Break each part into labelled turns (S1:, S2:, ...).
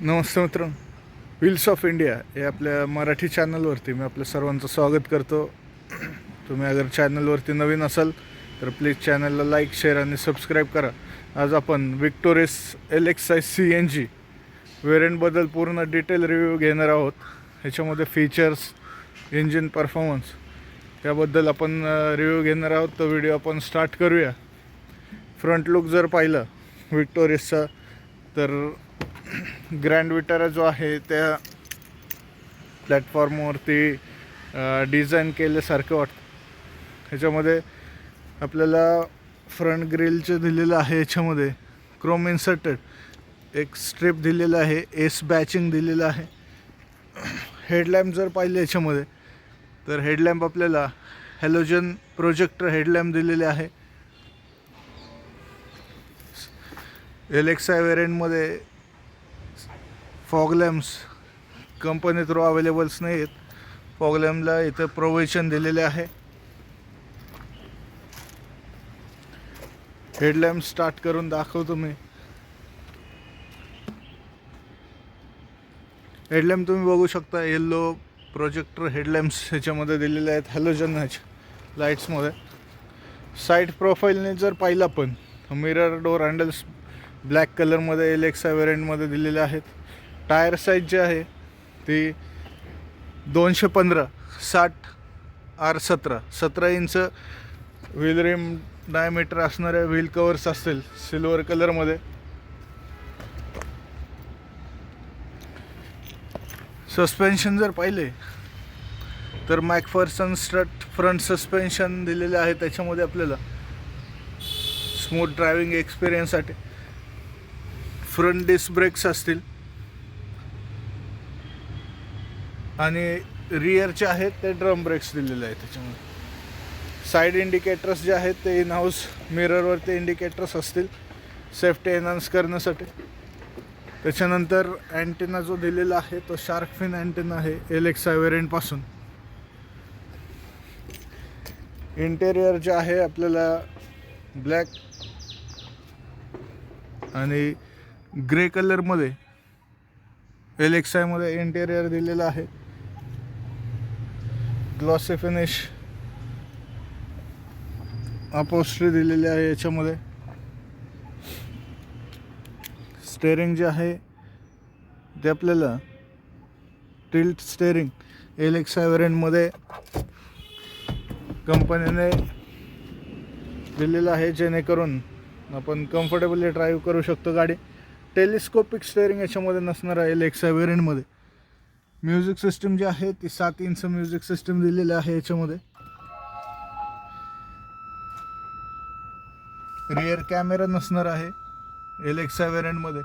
S1: नमस्ते मित्रांनो, wheels of India या आपल्या मराठी चॅनलवरती मी आपल्या सर्वांचं स्वागत करतो. तुम्ही अगर चॅनलवरती नवीन असाल तर प्लीज चॅनलला लाईक, शेअर आणि सबस्क्राईब करा. आज आपण विक्टोरिस LXi CNG वेरियंटबद्दल पूर्ण डिटेल रिव्ह्यू घेणार आहोत. ह्याच्यामध्ये फीचर्स, इंजिन परफॉर्मन्स याबद्दल आपण रिव्ह्यू घेणार आहोत. तो व्हिडिओ आपण स्टार्ट करूया. फ्रंट लुक जर पाहिलं विक्टोरिसचा तर ग्रँड विटारा जो आहे त्या प्लॅटफॉर्मवरती डिझाईन केल्यासारखं वाटतं. ह्याच्यामध्ये आपल्याला फ्रंट ग्रिलचं दिलेलं आहे. ह्याच्यामध्ये क्रोम इन्सर्टेड एक स्ट्रिप दिलेलं आहे, एस बॅचिंग दिलेलं आहे. हेडलॅम्प जर पाहिले ह्याच्यामध्ये तर हेडलॅम्प आपल्याला हॅलोजन प्रोजेक्टर हेडलॅम्प दिलेले आहे. LXi वेरियंटमध्ये फॉग लॅम्प्स कंपनी थ्रू अवेलेबल्स नाही आहेत. फॉग लॅम्पला इथं प्रोव्हिजन दिलेले आहे. हेडलॅम्प स्टार्ट करून दाखवतो मी. हेडलॅम्प तुम्ही बघू शकता, येल्लो प्रोजेक्टर हेडलॅम्प्स ह्याच्यामध्ये दिलेले आहेत हॅलोजन लाईट्समध्ये. साईड प्रोफाईलने जर पाहिलं आपण मिरर डोर हँडल्स ब्लॅक कलरमध्ये LXi वेरियंटमध्ये दिलेले आहेत. टायर साईज जी आहे ती 215 60 R17 17 इंच व्हील रिम डायमीटर असणाऱ्या व्हील कवर्स असतील सिल्वर कलरमध्ये. सस्पेन्शन जर पाहिले तर मॅकफर्सन स्ट्रट फ्रंट सस्पेन्शन दिलेले आहे. त्याच्यामध्ये आपल्याला स्मूथ ड्रायव्हिंग एक्सपिरियन्ससाठी फ्रंट डिस्क ब्रेक्स असतील आणि रिअरचे आहेत ते ड्रम ब्रेक्स दिलेले आहेत. त्याच्यामध्ये साईड इंडिकेटर्स जे आहेत ते इन हाऊस मिररवरती इंडिकेटर्स असतील सेफ्टी एनहान्स करण्यासाठी. त्याच्यानंतर अँटेना जो दिलेला आहे तो शार्क फिन अँटेना आहे LXi वेरियंटपासून. इंटेरियर जे आहे आपल्याला ब्लॅक आणि ग्रे कलरमध्ये LXi मध्ये इंटेरियर दिलेलं आहे. ग्लॉसी फिनिश अपहोल्स्ट्री दिलेली आहे. याच्यामध्ये स्टेअरिंग जे आहे ते आपल्याला टिल्ट स्टेअरिंग LXi वेरियंटमध्ये कंपनीने दिलेलं आहे, जेणेकरून आपण कम्फर्टेबली ड्राईव्ह करू शकतो गाडी. टेलिस्कोपिक स्टेअरिंग याच्यामध्ये नसणार आहे LXi वेरियंटमध्ये. म्युझिक सिस्टम जी आहे ती 7 इंच म्युझिक सिस्टम दिलेली आहे. याच्यामध्ये रिअर कॅमेरा नसणार आहे LXi वेरियंटमध्ये.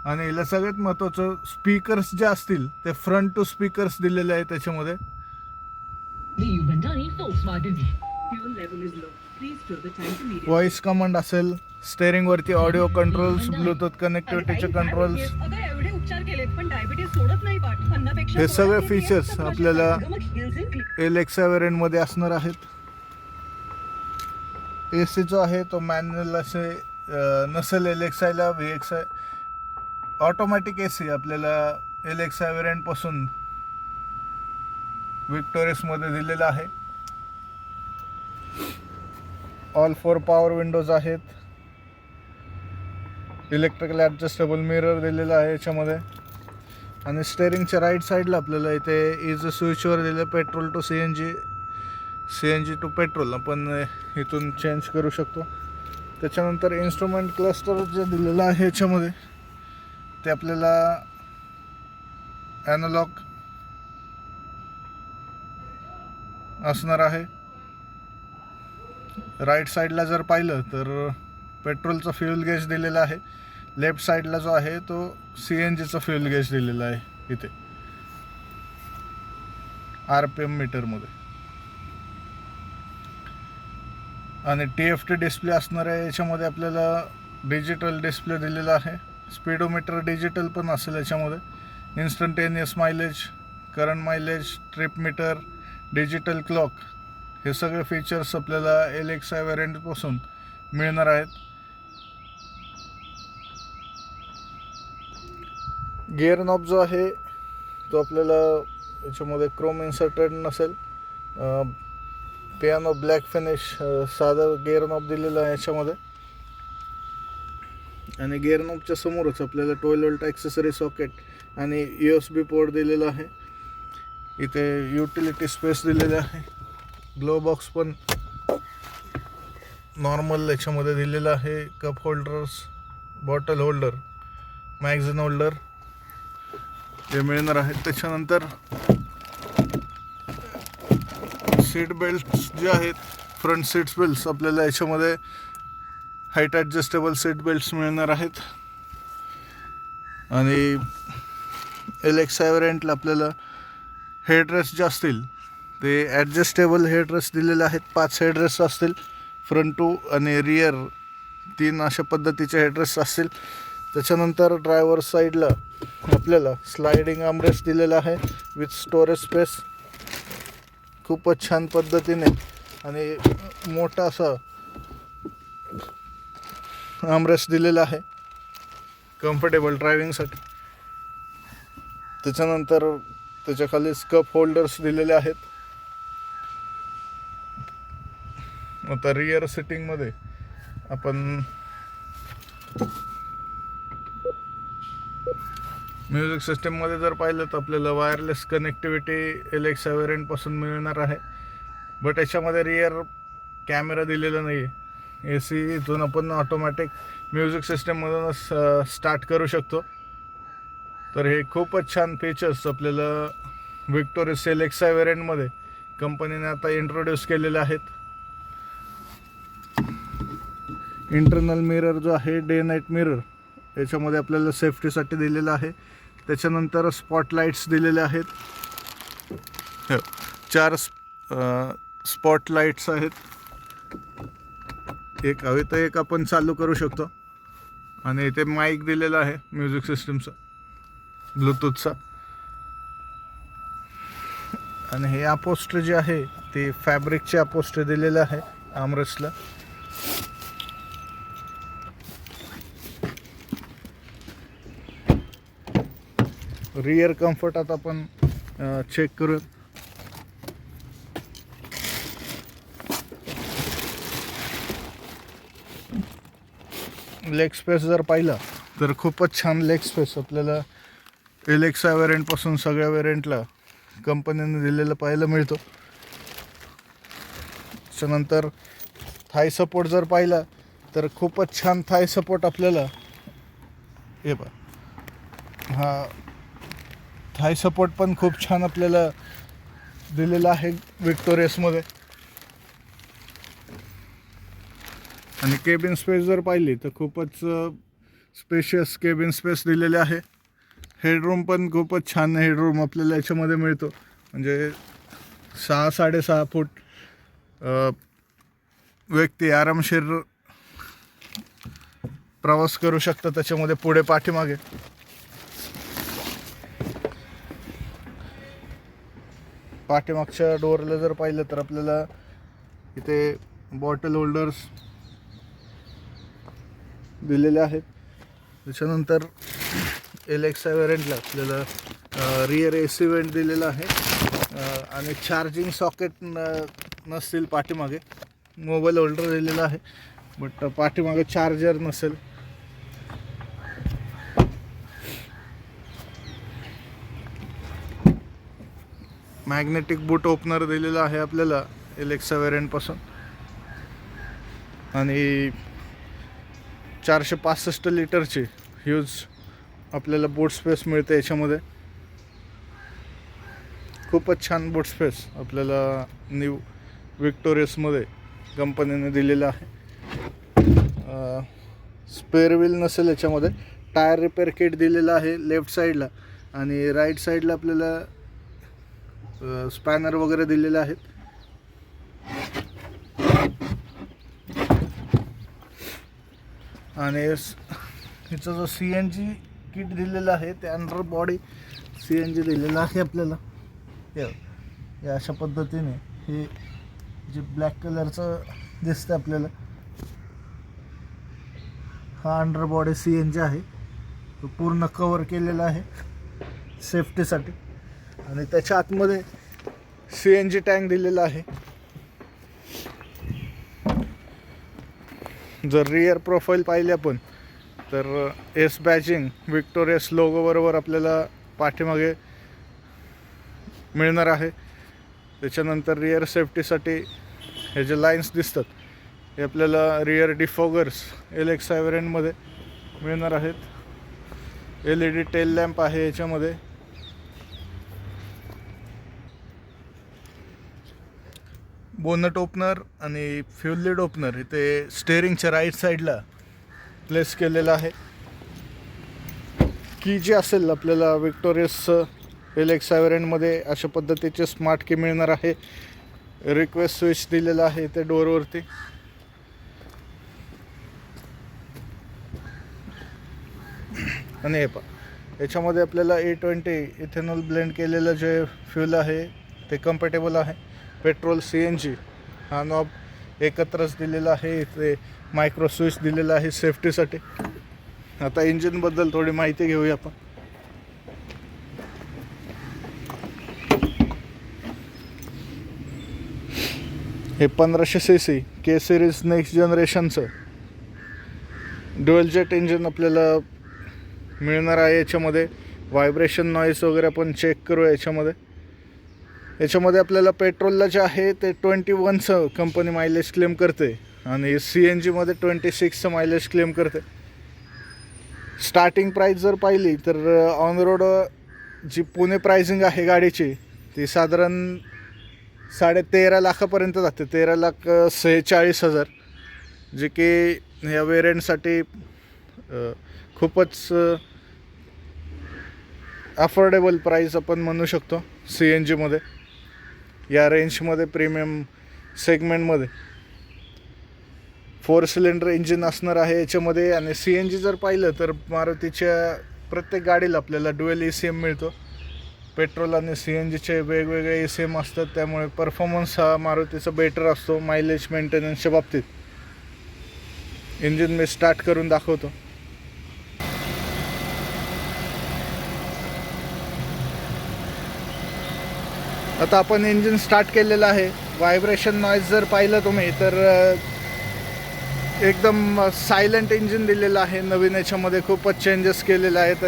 S1: आणि याला सगळ्यात महत्त्वाचं स्पीकर्स जे असतील ते फ्रंट टू स्पीकर्स दिलेले आहेत. त्याच्यामध्ये व्हॉइस कमांड असेल, स्टेअरिंगवरती ऑडिओ कंट्रोल्स, ब्लूटूथ कनेक्टिव्हिटीचे कंट्रोल्स, हे सगळे फीचर्स आपल्याला LXi वेरियंटमध्ये असणार आहेत. AC जो आहे तो मॅन्युअल असे नसेल LXiला. VXi ऑटोमॅटिक AC आपल्याला LXi वेरियंटपासून विक्टोरिसमध्ये दिलेला आहे. ऑल 4 पॉवर विंडोज आहेत. इलेक्ट्रिकल ॲडजस्टेबल मिरर दिलेला आहे याच्यामध्ये. आणि स्टेअरिंगच्या राईट साईडला आपल्याला इथे इज स्विचवर दिलं petrol to CNG to petrol आपण इथून चेंज करू शकतो. त्याच्यानंतर इन्स्ट्रुमेंट क्लस्टर जे दिलेलं आहे याच्यामध्ये ते आपल्याला ॲनालॉग असणार आहे. राईट साईडला जर पाहिलं तर पेट्रोलचा फ्यूल गेज दिलेला आहे. लेफ्ट साईडला जो आहे तो CNGचा फ्यूल गेज दिलेला आहे इथे RPM मीटरमध्ये. आणि TFT डिस्प्ले असणार आहे याच्यामध्ये. आपल्याला डिजिटल डिस्प्ले दिलेला आहे. स्पीडोमीटर डिजिटल पण असेल याच्यामध्ये. Instantaneous mileage, current mileage, trip meter, digital clock, हे सगळे फीचर्स आपल्याला LXi वेरियंटपासून मिळणार आहेत. गिअर नॉब जो आहे तो आपल्याला याच्यामध्ये क्रोम इन्सर्टेड नसेल. पियानो ब्लॅक फिनिश साधा गिअर नॉब दिलेला आहे याच्यामध्ये. आणि गिअर नॉबच्या समोरच आपल्याला 12 वोल्ट ॲक्सेसरी सॉकेट आणि USB पोर्ट दिलेला आहे. इथे युटिलिटी स्पेस दिलेला आहे. ग्लो बॉक्स पण नॉर्मल याच्यामध्ये दिलेला आहे. Cup holders, bottle holder, magazine holder हे मिळणार आहेत. त्याच्यानंतर सीट बेल्ट्स जे आहेत, फ्रंट सीट्स बेल्ट्स आपल्याला याच्यामध्ये हाईट ॲडजस्टेबल सीट बेल्ट्स मिळणार आहेत. आणि LXi व्हेरियंटला आपल्याला हेडरेस्ट जे असतील ते ॲडजस्टेबल हेडरेस्ट दिलेले आहेत. 5 हेडरेस्ट असतील, फ्रंट 2 आणि रिअर 3 अशा पद्धतीचे हेडरेस्ट असतील. त्याच्यानंतर ड्रायव्हर साईडला आपल्याला स्लायडिंग आर्मरेस्ट दिलेला आहे विथ स्टोरेज स्पेस. खूपच छान पद्धतीने आणि मोठा असा आर्मरेस्ट दिलेला आहे कम्फर्टेबल ड्रायव्हिंगसाठी. त्याच्यानंतर त्याच्या खाली कप होल्डर्स दिलेले आहेत. आता रिअर सिटिंगमध्ये आपण म्युझिक सिस्टीममध्ये जर पाहिलं तर आपल्याला वायरलेस कनेक्टिव्हिटी LXi व्हेरियंटपासून मिळणार आहे. बट याच्यामध्ये रिअर कॅमेरा दिलेला नाही आहे. AC इथून आपण ऑटोमॅटिक म्युझिक सिस्टीममधूनच स्टार्ट करू शकतो. तर हे खूपच छान फीचर्स आपल्याला विक्टोरिस LXi व्हेरियंटमध्ये कंपनीने आता इंट्रोड्यूस केलेले आहेत. इंटरनल मिरर जो आहे डे नाईट मिरर याच्यामध्ये आपल्याला सेफ्टीसाठी दिलेला आहे. त्याच्यानंतर स्पॉटलाईट्स दिलेले आहेत. 4 स्पॉटलाईट्स आहेत. एक हवे तर एक आपण चालू करू शकतो. आणि इथे माईक दिलेला आहे म्युझिक सिस्टमचा, ब्लूटूथचा. आणि हे अपोस्ट्री जे आहे ते फॅब्रिकचे अपोस्ट्री दिलेले आहे आर्मरेस्टला. रिअर कम्फर्ट आता आपण चेक करू. लेग स्पेस जर पाहिला तर खूपच छान लेग स्पेस आपल्याला LXi व्हेरियंटपासून सगळ्या व्हेरियंटला कंपनीने दिलेलं पाहायला मिळतो. त्याच्यानंतर थाय सपोर्ट जर पाहिला तर खूपच छान थाय सपोर्ट आपल्याला हे पहा. हा थाय सपोर्ट पण खूप छान आपल्याला दिलेला आहे विक्टोरियसमध्ये. आणि केबिन स्पेस जर पाहिली तर खूपच स्पेशियस केबिन स्पेस दिलेले आहे. हेडरूम पण खूपच छान हेडरूम आपल्याला याच्यामध्ये मिळतो. म्हणजे 6-6.5 फूट व्यक्ती आरामशीर प्रवास करू शकतात त्याच्यामध्ये पुढे पाठीमागे. पाठीमागच्या डोअरला जर पाहिलं तर आपल्याला इथे बॉटल होल्डर्स दिलेले आहेत. त्याच्यानंतर LXi व्हेरियंटला आपल्याला रिअर AC वेंट दिलेला आहे. आणि चार्जिंग सॉकेट नसतील पाठीमागे. मोबाईल होल्डर दिलेला आहे बट पाठीमागे चार्जर नसेल. मॅग्नेटिक बूट ओपनर दिलेला आहे आपल्याला LXi व्हेरियंटपासून. आणि 465 लिटरची ह्यूज आपल्याला बूट स्पेस मिळते याच्यामध्ये. खूपच छान बूट स्पेस आपल्याला न्यू विक्टोरियसमध्ये कंपनीने दिलेलं आहे. स्पेअर व्हील नसेल याच्यामध्ये. टायर रिपेअर किट दिलेलं आहे लेफ्ट साईडला. आणि राईट साईडला आपल्याला स्पॅनर वगैरे दिलेले आहेत. आणि हिचं जो CNG किट दिलेलं आहे ते अंडर बॉडी CNG दिलेलं आहे आपल्याला. या अशा पद्धतीने हे जे ब्लॅक कलरचं दिसतं आपल्याला, हा अंडर बॉडी CNG आहे. तो पूर्ण कवर केलेला आहे सेफ्टीसाठी. आणि त्याच्या आतमध्ये CNG टँक दिलेला आहे. जर रिअर प्रोफाईल पाहिली आपण तर एस बॅजिंग विक्टोरियस लोगो बरोबर आपल्याला पाठीमागे मिळणार आहे. त्याच्यानंतर रिअर सेफ्टीसाठी हे जे लाईन्स दिसतात हे आपल्याला रिअर डिफॉगर्स LXi व्हेरियंटमध्ये मिळणार आहेत. LED टेल लॅम्प आहे याच्यामध्ये. बोनट ओपनर आणि फ्यूल लीड ओपनर इथे स्टेअरिंगच्या राईट साईडला प्लेस केलेला आहे. की जी असेल आपल्याला विक्टोरियस LXi व्हेरियंटमध्ये अशा पद्धतीचे स्मार्ट की मिळणार आहे. रिक्वेस्ट स्विच दिलेला आहे इथे डोअरवरती. आणि हे पहा याच्यामध्ये आपल्याला A20 इथेनॉल ब्लेंड केलेलं जे फ्यूल आहे ते कम्फर्टेबल आहे. पेट्रोल CNG हा नॉब एकत्रच दिलेला आहे. इथे मायक्रो स्विच दिलेला आहे सेफ्टीसाठी. आता इंजिनबद्दल थोडी माहिती घेऊया आपण. हे 1500 cc K सिरीज नेक्स्ट जनरेशनचं ड्युअल जेट इंजिन आपल्याला मिळणार आहे. याच्यामध्ये व्हायब्रेशन नॉईज वगैरे आपण चेक करूया. याच्यामध्ये आपल्याला पेट्रोलला जे आहे ते 21चं कंपनी मायलेज क्लेम करते आणि CNGमध्ये 26चं मायलेज क्लेम करते. स्टार्टिंग प्राईस जर पाहिली तर ऑन रोड जी पुणे प्राइसिंग आहे गाडीची ती साधारण 13.5 लाखापर्यंत जाते. 13,46,000 जे की ह्या वेरियंटसाठी खूपच अफोर्डेबल प्राईस आपण म्हणू शकतो. CNGमध्ये या रेंजमध्ये प्रीमियम सेगमेंटमध्ये 4 सिलेंडर इंजिन असणार आहे याच्यामध्ये. आणि CNG जर पाहिलं तर मारुतीच्या प्रत्येक गाडीला आपल्याला ड्युअल ECM मिळतो. पेट्रोल आणि CNGचे वेगवेगळे ECM असतात, त्यामुळे परफॉर्मन्स हा मारुतीचा बेटर असतो मायलेज मेंटेनन्सच्या बाबतीत. इंजिन मी स्टार्ट करून दाखवतो. आता आपण इंजिन स्टार्ट केलेलं आहे. व्हायब्रेशन नॉईज जर पाहिलं तुम्ही तर एकदम सायलेंट इंजिन दिलेलं आहे. नवीन याच्यामध्ये खूपच चेंजेस केलेले आहेत.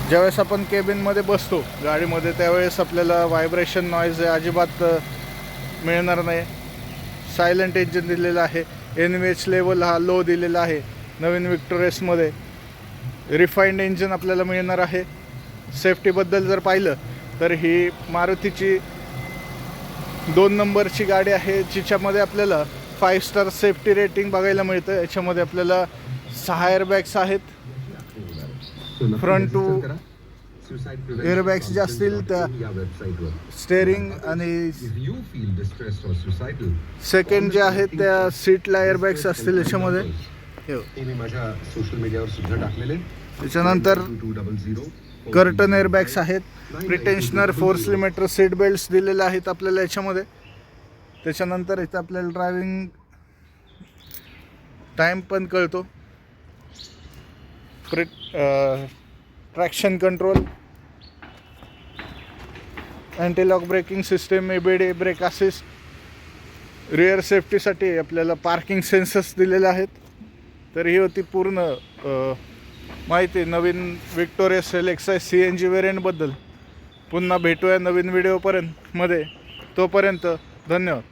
S1: ज्यावेळेस आपण केबिनमध्ये बसतो गाडीमध्ये त्यावेळेस आपल्याला व्हायब्रेशन नॉईज अजिबात मिळणार नाही. सायलेंट इंजिन दिलेलं आहे. NVH लेवल हा लो दिलेला आहे. नवीन विक्टोरियसमध्ये रिफाईंड इंजिन आपल्याला मिळणार आहे. सेफ्टीबद्दल जर पाहिलं तर ही मारुतीची 2 नंबरची गाडी आहे जिच्यामध्ये आपल्याला 5 स्टार सेफ्टी रेटिंग बघायला मिळतं. याच्यामध्ये आपल्याला 6 एअरबॅग्स आहेत. फ्रंट टू एअरबॅग्स जे असतील त्या स्टेअरिंग आणि सेकंड जे आहेत त्या सीटला एअरबॅग्स असतील याच्यामध्ये. त्याच्यानंतर कर्टन एअरबॅग्स आहेत. प्रिटेन्शनर 4 सिलेंडर सीट बेल्ट्स दिलेले आहेत आपल्याला याच्यामध्ये. त्याच्यानंतर इथं आपल्याला ड्रायव्हिंग टाईम पण कळतो. Traction control, anti lock braking system, ABD brake assist. Rear सेफ्टीसाठी आपल्याला पार्किंग सेन्सर्स दिलेले आहेत. तर ही होती पूर्ण माहिती नवीन विक्टोरियस LXi CNG व्हेरियंटबद्दल. पुन्हा भेटूया नवीन व्हिडिओपर्यंत तोपर्यंत धन्यवाद.